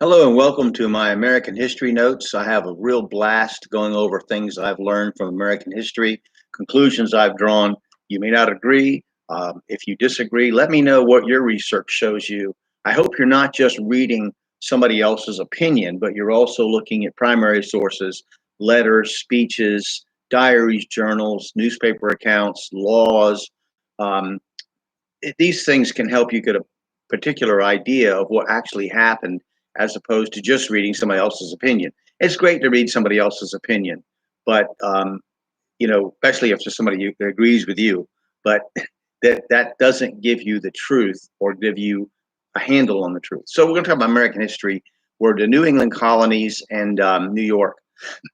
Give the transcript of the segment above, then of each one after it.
Hello and welcome to my American History Notes. I have a real blast going over things I've learned from American history, conclusions I've drawn. You may not agree. If you disagree, let me know what your research shows you. I hope you're not just reading somebody else's opinion, but you're also looking at primary sources, letters, speeches, diaries, journals, newspaper accounts, laws. Um, these things can help you get a particular idea of what actually happened as opposed to just reading somebody else's opinion. It's great to read somebody else's opinion, but especially if it's somebody that agrees with you, but that doesn't give you the truth or give you a handle on the truth. So we're going to talk about American history, where the New England colonies and New York.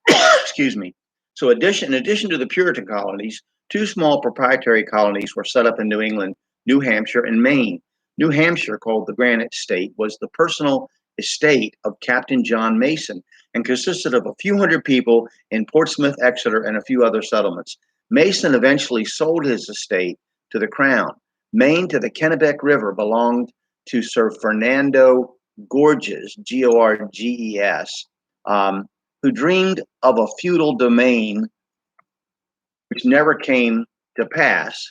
Excuse me. So in addition to the Puritan colonies, two small proprietary colonies were set up in New England, New Hampshire and Maine. New Hampshire, called the Granite State, was the personal estate of Captain John Mason and consisted of a few hundred people in Portsmouth, Exeter, and a few other settlements. Mason eventually sold his estate to the crown. Maine to the Kennebec River belonged to Sir Fernando Gorges, Gorges, who dreamed of a feudal domain which never came to pass,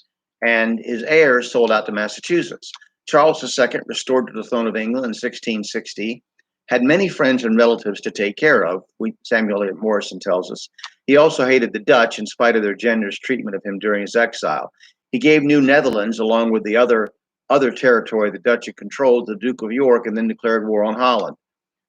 and his heirs sold out to Massachusetts. Charles II, restored to the throne of England in 1660, had many friends and relatives to take care of, Samuel Eliot Morison tells us. He also hated the Dutch in spite of their generous treatment of him during his exile. He gave New Netherlands, along with the other territory the Dutch had controlled, to the Duke of York, and then declared war on Holland.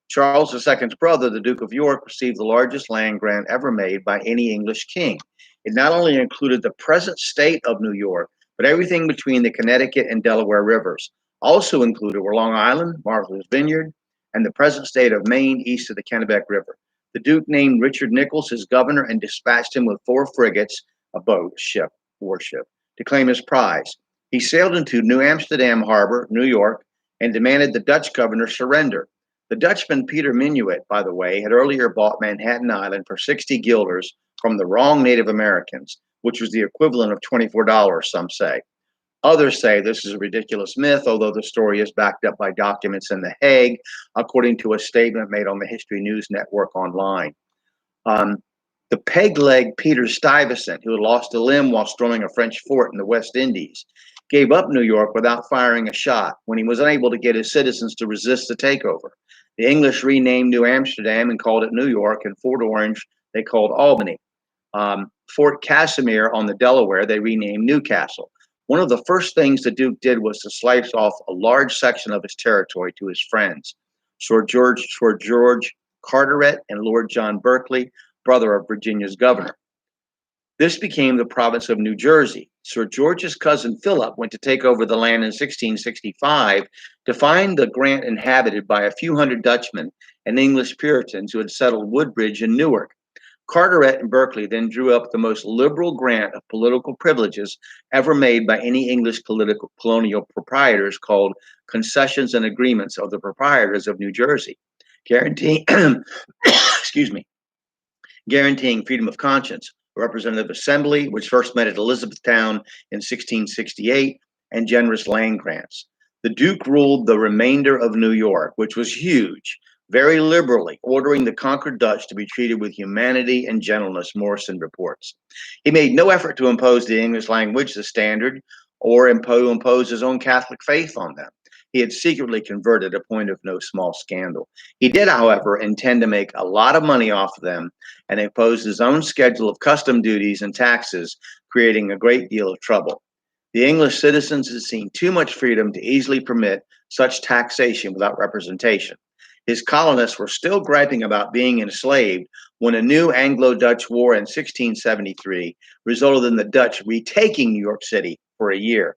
Charles II's brother, the Duke of York, received the largest land grant ever made by any English king. It not only included the present state of New York, but everything between the Connecticut and Delaware rivers. Also included were Long Island, Martha's Vineyard, and the present state of Maine east of the Kennebec River. The Duke named Richard Nichols his governor and dispatched him with 4 frigates, a warship, to claim his prize. He sailed into New Amsterdam Harbor, New York, and demanded the Dutch governor surrender. The Dutchman Peter Minuit, by the way, had earlier bought Manhattan Island for 60 guilders from the wrong Native Americans, which was the equivalent of $24, some say. Others say this is a ridiculous myth, although the story is backed up by documents in The Hague, according to a statement made on the History News Network online. The peg-leg Peter Stuyvesant, who had lost a limb while storming a French fort in the West Indies, gave up New York without firing a shot when he was unable to get his citizens to resist the takeover. The English renamed New Amsterdam and called it New York, and Fort Orange they called Albany. Fort Casimir on the Delaware they renamed Newcastle. One of the first things the Duke did was to slice off a large section of his territory to his friends, Sir George Carteret and Lord John Berkeley, brother of Virginia's governor. This became the province of New Jersey. Sir George's cousin Philip went to take over the land in 1665 to find the grant inhabited by a few hundred Dutchmen and English Puritans who had settled Woodbridge and Newark. Carteret and Berkeley then drew up the most liberal grant of political privileges ever made by any English colonial proprietors, called Concessions and Agreements of the Proprietors of New Jersey, guaranteeing guaranteeing freedom of conscience, a representative assembly, which first met at Elizabethtown in 1668, and generous land grants. The Duke ruled the remainder of New York, which was huge, very liberally, ordering the conquered Dutch to be treated with humanity and gentleness, Morison reports. He made no effort to impose the English language, the standard, or impose his own Catholic faith on them. He had secretly converted, a point of no small scandal. He did, however, intend to make a lot of money off of them and imposed his own schedule of custom duties and taxes, creating a great deal of trouble. The English citizens had seen too much freedom to easily permit such taxation without representation. His colonists were still griping about being enslaved when a new Anglo-Dutch war in 1673 resulted in the Dutch retaking New York City for a year.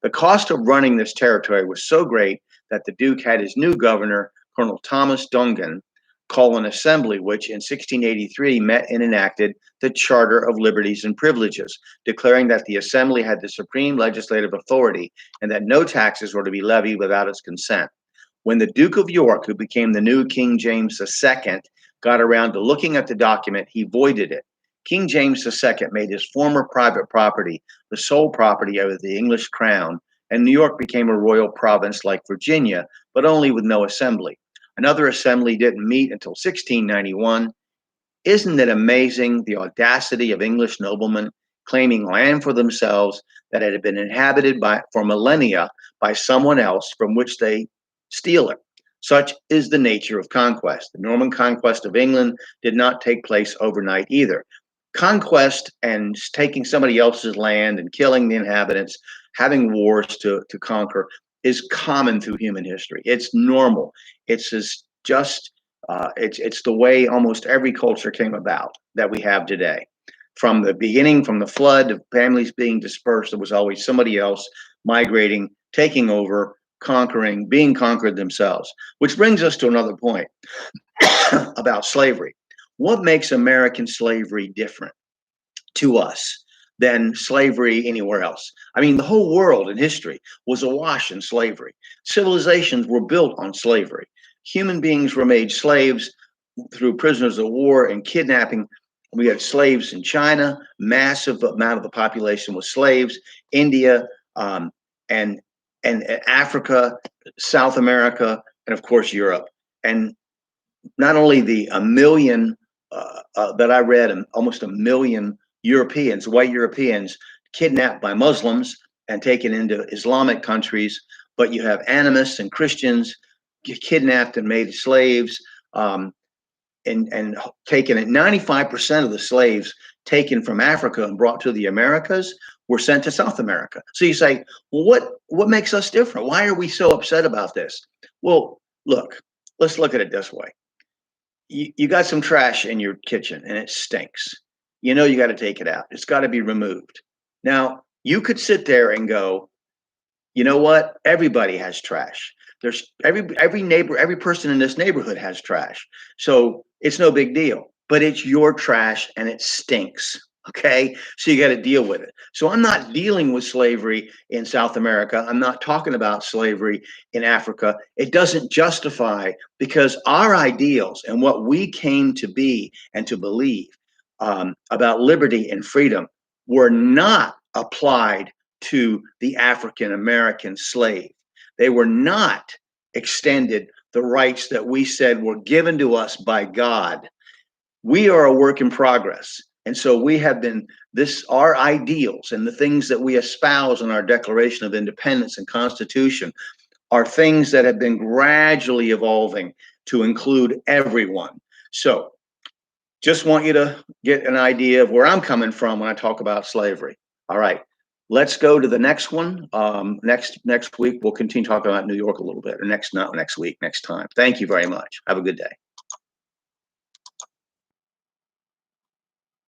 The cost of running this territory was so great that the Duke had his new governor, Colonel Thomas Dongan, call an assembly which in 1683 met and enacted the Charter of Liberties and Privileges, declaring that the assembly had the supreme legislative authority and that no taxes were to be levied without its consent. When the Duke of York, who became the new King James II, got around to looking at the document, he voided it. King James II made his former private property the sole property of the English crown, and New York became a royal province like Virginia, but only with no assembly. Another assembly didn't meet until 1691. Isn't it amazing the audacity of English noblemen claiming land for themselves that had been inhabited for millennia by someone else from which they steal it? Such is the nature of conquest. The Norman conquest of England did not take place overnight either. Conquest and taking somebody else's land and killing the inhabitants, having wars to conquer, is common through human history. It's normal. It's just it's the way almost every culture came about that we have today. From the beginning, from the flood of families being dispersed, there was always somebody else migrating, taking over, conquering, being conquered themselves. Which brings us to another point about slavery. What makes American slavery different to us than slavery anywhere else? I mean, the whole world in history was awash in slavery. Civilizations were built on slavery. Human beings were made slaves through prisoners of war and kidnapping. We had slaves in China, massive amount of the population was slaves. India, and Africa, South America, and of course Europe. And not only the a million that I read, almost a million Europeans, white Europeans, kidnapped by Muslims and taken into Islamic countries, but you have animists and Christians kidnapped and made slaves, and taken it. 95% of the slaves taken from Africa and brought to the Americas were sent to South America. So you say, well, what makes us different? Why are we so upset about this? Well, look, let's look at it this way. You got some trash in your kitchen and it stinks. You know you got to take it out. It's got to be removed. Now, you could sit there and go, you know what? Everybody has trash. There's every neighbor, every person in this neighborhood has trash. So it's no big deal. But it's your trash and it stinks. Okay. So you got to deal with it. So I'm not dealing with slavery in South America. I'm not talking about slavery in Africa. It doesn't justify, because our ideals and what we came to be and to believe about liberty and freedom were not applied to the African American slave. They were not extended the rights that we said were given to us by God. We are a work in progress. And so we have been our ideals and the things that we espouse in our Declaration of Independence and Constitution are things that have been gradually evolving to include everyone. So just want you to get an idea of where I'm coming from when I talk about slavery. All right, let's go to the next one. Next week, we'll continue talking about New York a little bit, or not next week, next time. Thank you very much. Have a good day.